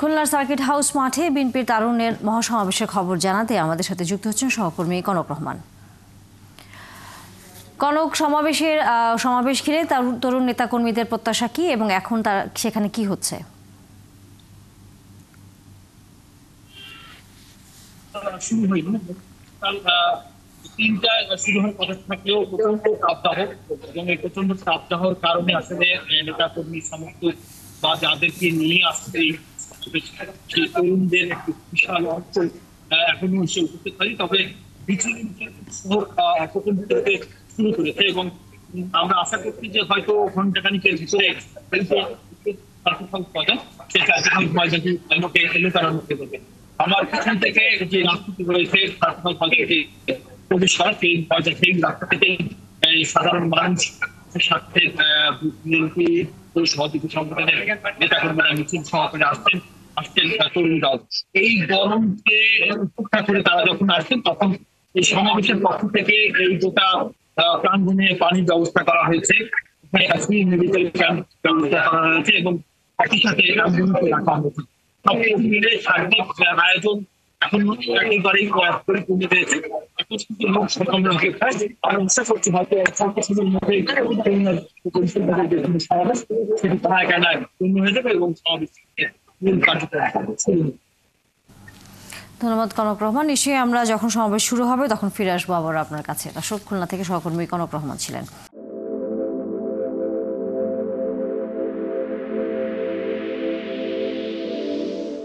খুলনার circuit house মাঠে বিএনপির তারুণ্যের মহাসমাবেশের খবর জানাতে আমাদের সাথে যুক্ত হচ্ছেন সহকর্মী কনক রহমান। কনক, সমাবেশ ঘিরে তরুণ নেতাকর্মীদের প্রত্যাশা কি এবং এখন সেখানে কি হচ্ছে? শুরু হয়নি, তিনটা শুরু হওয়ার কথা থাকলেও প্রচন্ড তাপদাহ এবং এই প্রচন্ড তাপদাহর কারণে আসলে নেতা কর্মী সমর্থক বা যাদেরকে নিয়ে আসছে সেই তরুণদের একটি বিশাল অঞ্চল এখনো এসে উপস্থিত হয়নি। তবে প্রথম থেকে শুরু করেছে এবং আমরা আশা করছি যে হয়তো ঘন্টাখানিকের ভিতরে সেই কার্যক্রম ময়দানটি দেবে। আমার পিছন থেকে যে রাস্তাটি রয়েছে প্রবেশ করা সেই রাস্তা থেকে সাধারণ মানুষ সাথে বিএনপি সহযোগী সংগঠনের নেতাকর্মীরা মিছিল সহকারে আসছেন তরুণরাও। এই গরমকে উপেক্ষা করে তারা যখন আসছেন তখন এই সমাবেশের পক্ষ থেকে এই গোটা প্রাঙ্গণে পানির ব্যবস্থা করা হয়েছে, মেডিকেল ক্যাম্প ব্যবস্থা করা হয়েছে এবং একই সাথে রাখা হয়েছে। সব মিলে সার্বিক আয়োজন এখন একেবারেই পরিপূর্ণ হয়েছে। আমরা আশা করছি হয়তো কিছুদিন মধ্যে সেটি সহায়কায় পূর্ণ হয়ে যাবে এবং সমাবেশ ধন্যবাদ কনক রহমান। নিশ্চয়ই আমরা যখন সমাবেশ শুরু হবে তখন ফিরে আসবো আবার আপনার কাছে। দর্শক, খুলনা থেকে সহকর্মী কনক রহমান ছিলেন।